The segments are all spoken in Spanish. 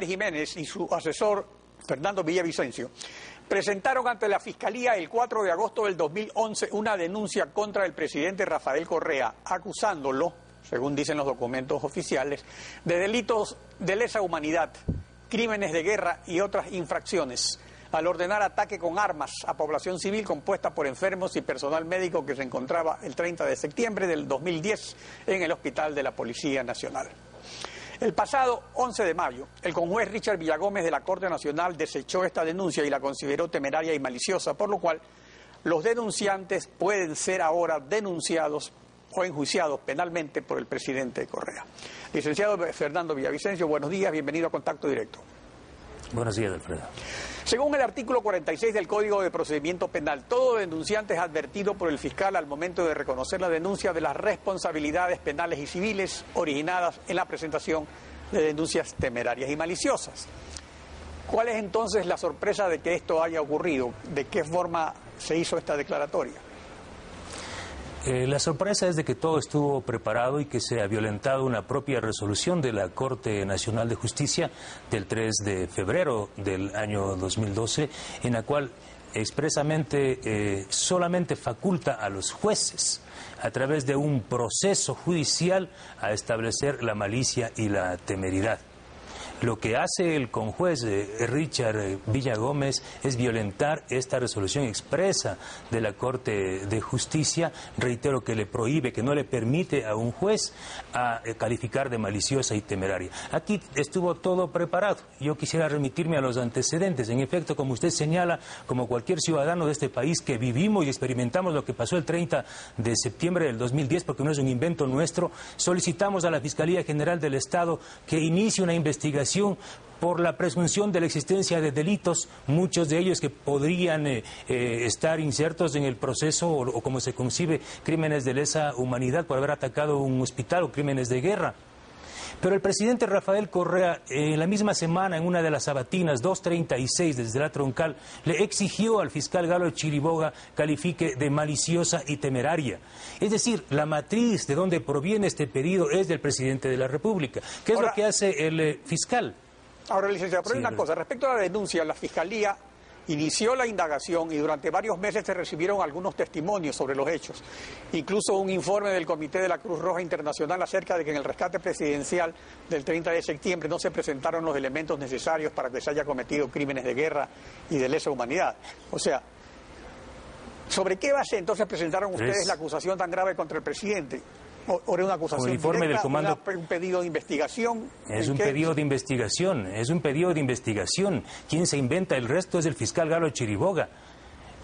Jiménez y su asesor Fernando Villavicencio presentaron ante la Fiscalía el 4 de agosto del 2011 una denuncia contra el presidente Rafael Correa, acusándolo, según dicen los documentos oficiales, de delitos de lesa humanidad, crímenes de guerra y otras infracciones, al ordenar ataque con armas a población civil compuesta por enfermos y personal médico que se encontraba el 30 de septiembre del 2010 en el Hospital de la Policía Nacional. El pasado 11 de mayo, el conjuez Richard Villagómez de la Corte Nacional desechó esta denuncia y la consideró temeraria y maliciosa, por lo cual los denunciantes pueden ser ahora denunciados o enjuiciados penalmente por el presidente Correa. Licenciado Fernando Villavicencio, buenos días, bienvenido a Contacto Directo. Buenos días, Alfredo. Según el artículo 46 del Código de Procedimiento Penal, todo denunciante es advertido por el fiscal al momento de reconocer la denuncia de las responsabilidades penales y civiles originadas en la presentación de denuncias temerarias y maliciosas. ¿Cuál es entonces la sorpresa de que esto haya ocurrido? ¿De qué forma se hizo esta declaratoria? La sorpresa es de que todo estuvo preparado y que se ha violentado una propia resolución de la Corte Nacional de Justicia del 3 de febrero del año 2012, en la cual expresamente solamente faculta a los jueces, a través de un proceso judicial, a establecer la malicia y la temeridad. Lo que hace el conjuez Richard Villagómez es violentar esta resolución expresa de la Corte de Justicia. Reitero que le prohíbe, que no le permite a un juez a calificar de maliciosa y temeraria. Aquí estuvo todo preparado. Yo quisiera remitirme a los antecedentes. En efecto, como usted señala, como cualquier ciudadano de este país que vivimos y experimentamos lo que pasó el 30 de septiembre del 2010, porque no es un invento nuestro, solicitamos a la Fiscalía General del Estado que inicie una investigación por la presunción de la existencia de delitos, muchos de ellos que podrían estar insertos en el proceso o como se concibe, crímenes de lesa humanidad por haber atacado un hospital o crímenes de guerra. Pero el presidente Rafael Correa, en la misma semana, en una de las sabatinas 236 desde la Troncal, le exigió al fiscal Galo Chiriboga califique de maliciosa y temeraria. Es decir, la matriz de donde proviene este pedido es del presidente de la República. ¿Qué es lo que hace el fiscal? Ahora, licenciado, pero hay una cosa. Respecto a la denuncia, la Fiscalía inició la indagación y durante varios meses se recibieron algunos testimonios sobre los hechos. Incluso un informe del Comité de la Cruz Roja Internacional acerca de que en el rescate presidencial del 30 de septiembre no se presentaron los elementos necesarios para que se haya cometido crímenes de guerra y de lesa humanidad. O sea, ¿sobre qué base entonces presentaron ustedes la acusación tan grave contra el presidente? ¿O era una acusación informe del comando... un pedido de investigación? Es un pedido de investigación, es un pedido de investigación. Quien se inventa el resto es el fiscal Galo Chiriboga.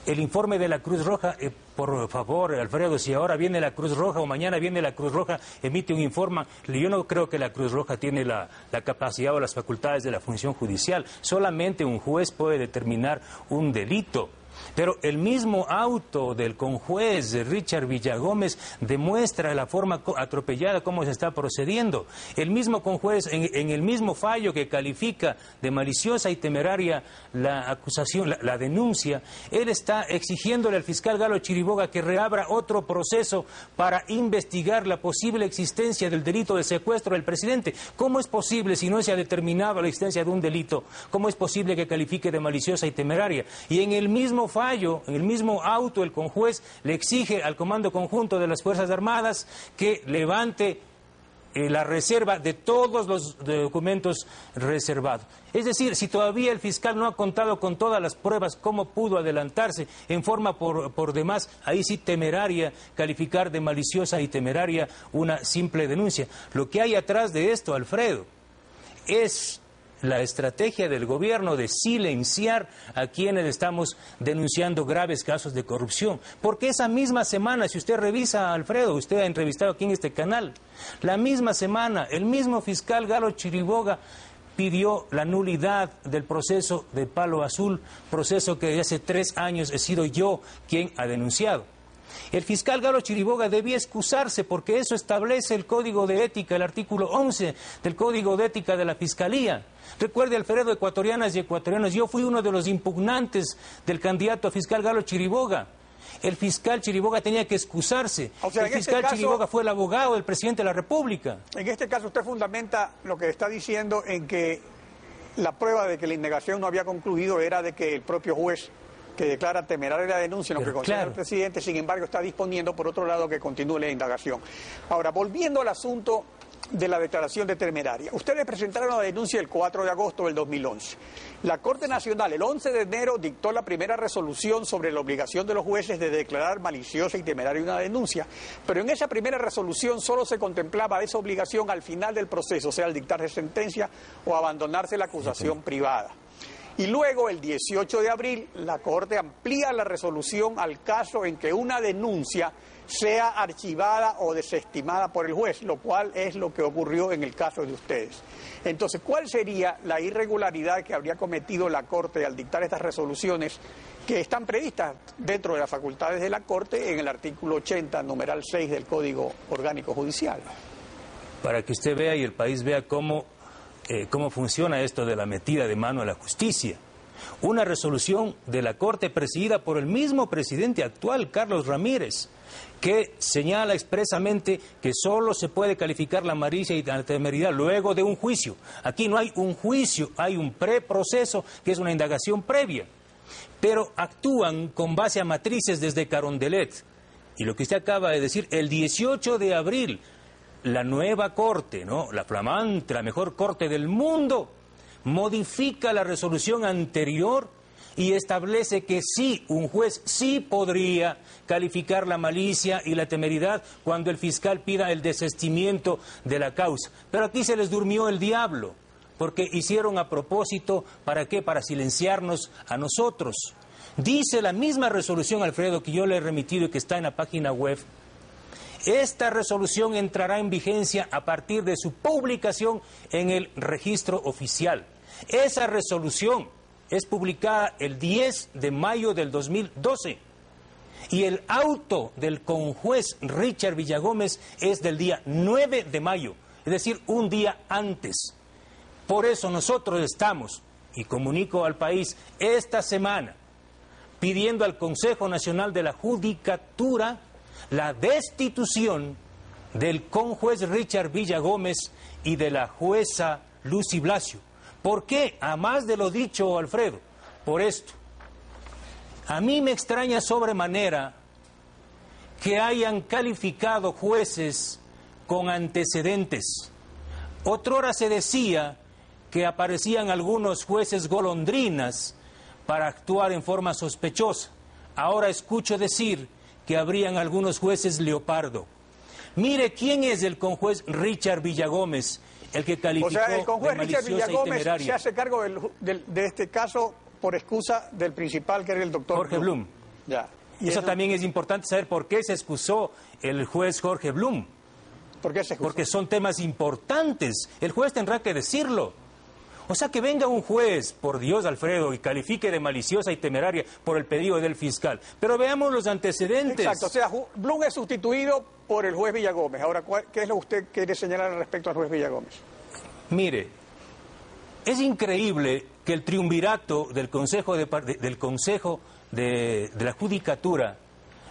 El informe de la Cruz Roja, por favor, Alfredo, si ahora viene la Cruz Roja o mañana viene la Cruz Roja, emite un informe. Yo no creo que la Cruz Roja tiene la capacidad o las facultades de la función judicial. Solamente un juez puede determinar un delito. Pero el mismo auto del conjuez Richard Villagómez demuestra la forma atropellada cómo se está procediendo. El mismo conjuez, en el mismo fallo que califica de maliciosa y temeraria la acusación, la denuncia, él está exigiéndole al fiscal Galo Chiriboga que reabra otro proceso para investigar la posible existencia del delito de secuestro del presidente. ¿Cómo es posible, si no se ha determinado la existencia de un delito, cómo es posible que califique de maliciosa y temeraria? Y en el mismo fallo, en el mismo auto, el conjuez le exige al Comando Conjunto de las Fuerzas Armadas que levante la reserva de todos los documentos reservados. Es decir, si todavía el fiscal no ha contado con todas las pruebas, ¿cómo pudo adelantarse en forma por demás? Ahí sí temeraria, calificar de maliciosa y temeraria una simple denuncia. Lo que hay atrás de esto, Alfredo, es la estrategia del gobierno de silenciar a quienes estamos denunciando graves casos de corrupción. Porque esa misma semana, si usted revisa, Alfredo, usted ha entrevistado aquí en este canal, la misma semana, el mismo fiscal Galo Chiriboga pidió la nulidad del proceso de Palo Azul, proceso que desde hace 3 años he sido yo quien ha denunciado. El fiscal Galo Chiriboga debía excusarse porque eso establece el Código de Ética, el artículo 11 del Código de Ética de la Fiscalía. Recuerde, Alfredo, ecuatorianas y ecuatorianos, yo fui uno de los impugnantes del candidato a fiscal Galo Chiriboga. El fiscal Chiriboga tenía que excusarse. O sea, el fiscal Chiriboga fue el abogado del presidente de la República. En este caso usted fundamenta lo que está diciendo en que la prueba de que la indagación no había concluido era de que el propio juez que declara temeraria la denuncia en lo que concerne al presidente, sin embargo, está disponiendo, por otro lado, que continúe la indagación. Ahora, volviendo al asunto de la declaración de temeraria. Ustedes presentaron la denuncia el 4 de agosto del 2011. La Corte Nacional, el 11 de enero, dictó la primera resolución sobre la obligación de los jueces de declarar maliciosa y temeraria una denuncia. Pero en esa primera resolución solo se contemplaba esa obligación al final del proceso, o sea, al dictarse sentencia o abandonarse la acusación privada. Y luego, el 18 de abril, la Corte amplía la resolución al caso en que una denuncia sea archivada o desestimada por el juez, lo cual es lo que ocurrió en el caso de ustedes. Entonces, ¿cuál sería la irregularidad que habría cometido la Corte al dictar estas resoluciones que están previstas dentro de las facultades de la Corte en el artículo 80, numeral 6 del Código Orgánico Judicial? Para que usted vea y el país vea cómo funciona esto de la metida de mano a la justicia. Una resolución de la Corte presidida por el mismo presidente actual, Carlos Ramírez, que señala expresamente que solo se puede calificar la malicia y la temeridad luego de un juicio. Aquí no hay un juicio, hay un preproceso, que es una indagación previa. Pero actúan con base a matrices desde Carondelet. Y lo que usted acaba de decir, el 18 de abril, la nueva Corte, ¿no?, la flamante, la mejor Corte del mundo, modifica la resolución anterior y establece que sí, un juez sí podría calificar la malicia y la temeridad cuando el fiscal pida el desistimiento de la causa. Pero aquí se les durmió el diablo, porque hicieron a propósito, ¿para qué? Para silenciarnos a nosotros. Dice la misma resolución, Alfredo, que yo le he remitido y que está en la página web. Esta resolución entrará en vigencia a partir de su publicación en el registro oficial. Esa resolución es publicada el 10 de mayo del 2012 y el auto del conjuez Richard Villagómez es del día 9 de mayo, es decir, un día antes. Por eso nosotros estamos, y comunico al país, esta semana pidiendo al Consejo Nacional de la Judicatura la destitución del conjuez Richard Villagómez y de la jueza Lucy Blasio. ¿Por qué? A más de lo dicho, Alfredo, por esto. A mí me extraña sobremanera que hayan calificado jueces con antecedentes. Otrora se decía que aparecían algunos jueces golondrinas para actuar en forma sospechosa. Ahora escucho decir que habrían algunos jueces leopardo. Mire, ¿quién es el conjuez Richard Villagómez, el que calificó el conjuez de Richard maliciosa y temeraria? se hace cargo de este caso por excusa del principal, que era el doctor Jorge Blum. Ya. Y eso también es importante saber por qué se excusó el juez Jorge Blum. ¿Por qué se excusó? Porque son temas importantes. El juez tendrá que decirlo. O sea, que venga un juez, por Dios, Alfredo, y califique de maliciosa y temeraria por el pedido del fiscal. Pero veamos los antecedentes. Exacto, o sea, Blum es sustituido por el juez Villagómez. Ahora, ¿qué es lo que usted quiere señalar respecto al juez Villagómez? Mire, es increíble que el triunvirato del Consejo de la Judicatura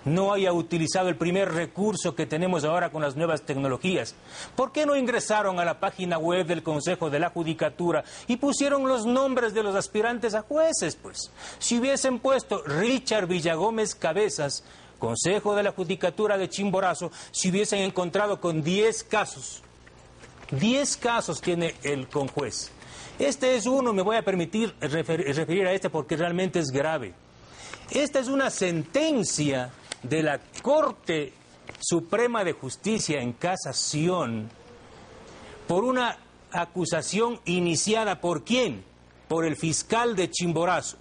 no haya utilizado el primer recurso que tenemos ahora con las nuevas tecnologías. ¿Por qué no ingresaron a la página web del Consejo de la Judicatura y pusieron los nombres de los aspirantes a jueces? Pues, si hubiesen puesto Richard Villagómez Cabezas, Consejo de la Judicatura de Chimborazo, se hubiesen encontrado con 10 casos. 10 casos tiene el conjuez. Este es uno, me voy a permitir referir a este porque realmente es grave. Esta es una sentencia de la Corte Suprema de Justicia en casación por una acusación iniciada ¿por quién? Por el fiscal de Chimborazo,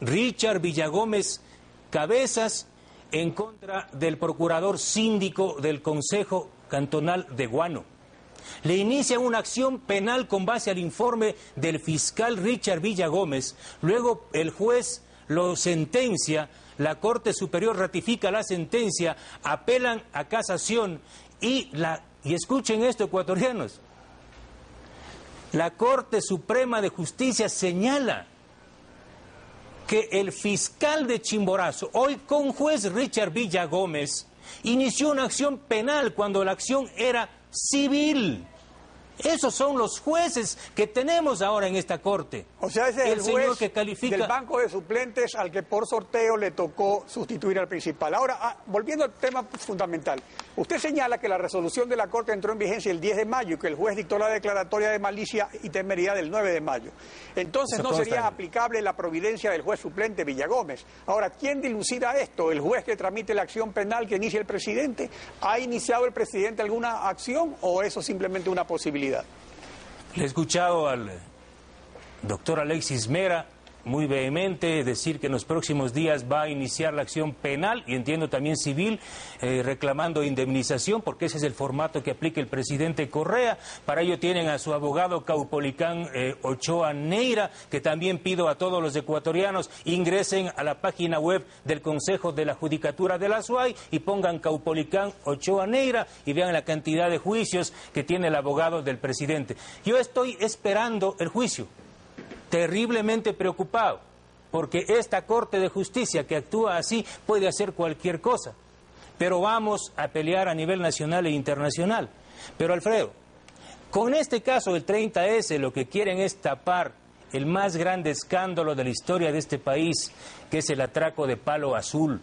Richard Villagómez Cabezas, en contra del procurador síndico del Consejo Cantonal de Guano. Le inicia una acción penal con base al informe del fiscal Richard Villagómez, luego el juez lo sentencia, la Corte Superior ratifica la sentencia, apelan a casación y escuchen esto, ecuatorianos, la Corte Suprema de Justicia señala que el fiscal de Chimborazo, hoy conjuez Richard Villagómez, inició una acción penal cuando la acción era civil. Esos son los jueces que tenemos ahora en esta corte. O sea, ese es el señor juez que califica del banco de suplentes al que por sorteo le tocó sustituir al principal. Ahora, volviendo al tema fundamental, usted señala que la resolución de la Corte entró en vigencia el 10 de mayo y que el juez dictó la declaratoria de malicia y temeridad del 9 de mayo. Entonces no sería aplicable la providencia del juez suplente Villagómez. Ahora, ¿quién dilucida esto? ¿El juez que tramite la acción penal que inicia el presidente? ¿Ha iniciado el presidente alguna acción o eso es simplemente una posibilidad? Le he escuchado al doctor Alexis Mera muy vehemente decir que en los próximos días va a iniciar la acción penal y entiendo también civil, reclamando indemnización, porque ese es el formato que aplica el presidente Correa. Para ello tienen a su abogado Caupolicán Ochoa Neira, que también pido a todos los ecuatorianos ingresen a la página web del Consejo de la Judicatura de la SUAY y pongan Caupolicán Ochoa Neira y vean la cantidad de juicios que tiene el abogado del presidente. Yo estoy esperando el juicio, terriblemente preocupado, porque esta Corte de Justicia que actúa así puede hacer cualquier cosa, pero vamos a pelear a nivel nacional e internacional. Pero Alfredo, con este caso del 30S lo que quieren es tapar el más grande escándalo de la historia de este país, que es el atraco de Palo Azul.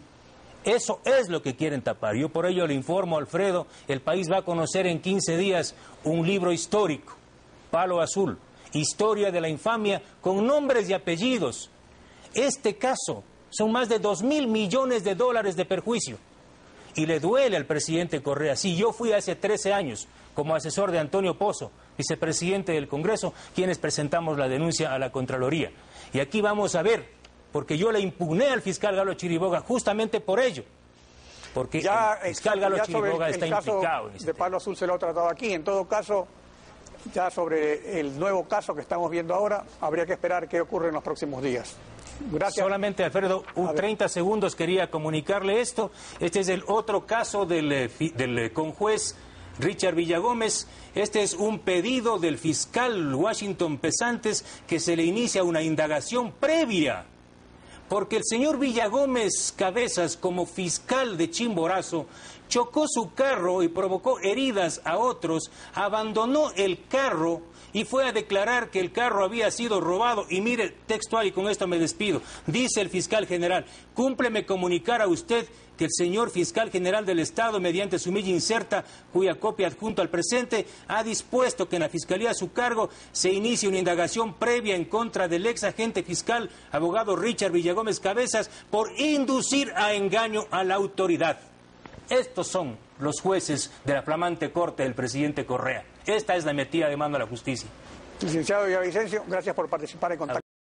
Eso es lo que quieren tapar. Yo por ello le informo, Alfredo, el país va a conocer en 15 días un libro histórico, Palo Azul. Historia de la infamia con nombres y apellidos. Este caso son más de 2.000 millones de dólares de perjuicio. Y le duele al presidente Correa. Sí, yo fui hace 13 años como asesor de Antonio Pozo, vicepresidente del Congreso, quienes presentamos la denuncia a la Contraloría. Y aquí vamos a ver, porque yo le impugné al fiscal Galo Chiriboga justamente por ello. Porque ya, el fiscal Galo Chiriboga está implicado en este tema. Palo Azul se lo ha tratado aquí. En todo caso, ya sobre el nuevo caso que estamos viendo ahora, habría que esperar qué ocurre en los próximos días. Gracias. Solamente, Alfredo, 30 segundos quería comunicarle esto. Este es el otro caso del conjuez Richard Villagómez. Este es un pedido del fiscal Washington Pesantes que se le inicia una indagación previa, porque el señor Villagómez Cabezas, como fiscal de Chimborazo, chocó su carro y provocó heridas a otros, abandonó el carro y fue a declarar que el carro había sido robado. Y mire, textual, y con esto me despido, dice el fiscal general: cúmpleme comunicar a usted que el señor fiscal general del Estado, mediante su milla incerta, cuya copia adjunto al presente, ha dispuesto que en la fiscalía a su cargo se inicie una indagación previa en contra del ex agente fiscal, abogado Richard Villagómez Cabezas, por inducir a engaño a la autoridad. Estos son los jueces de la flamante corte del presidente Correa. Esta es la metida de mano a la justicia. Licenciado Villavicencio, gracias por participar en Contacto.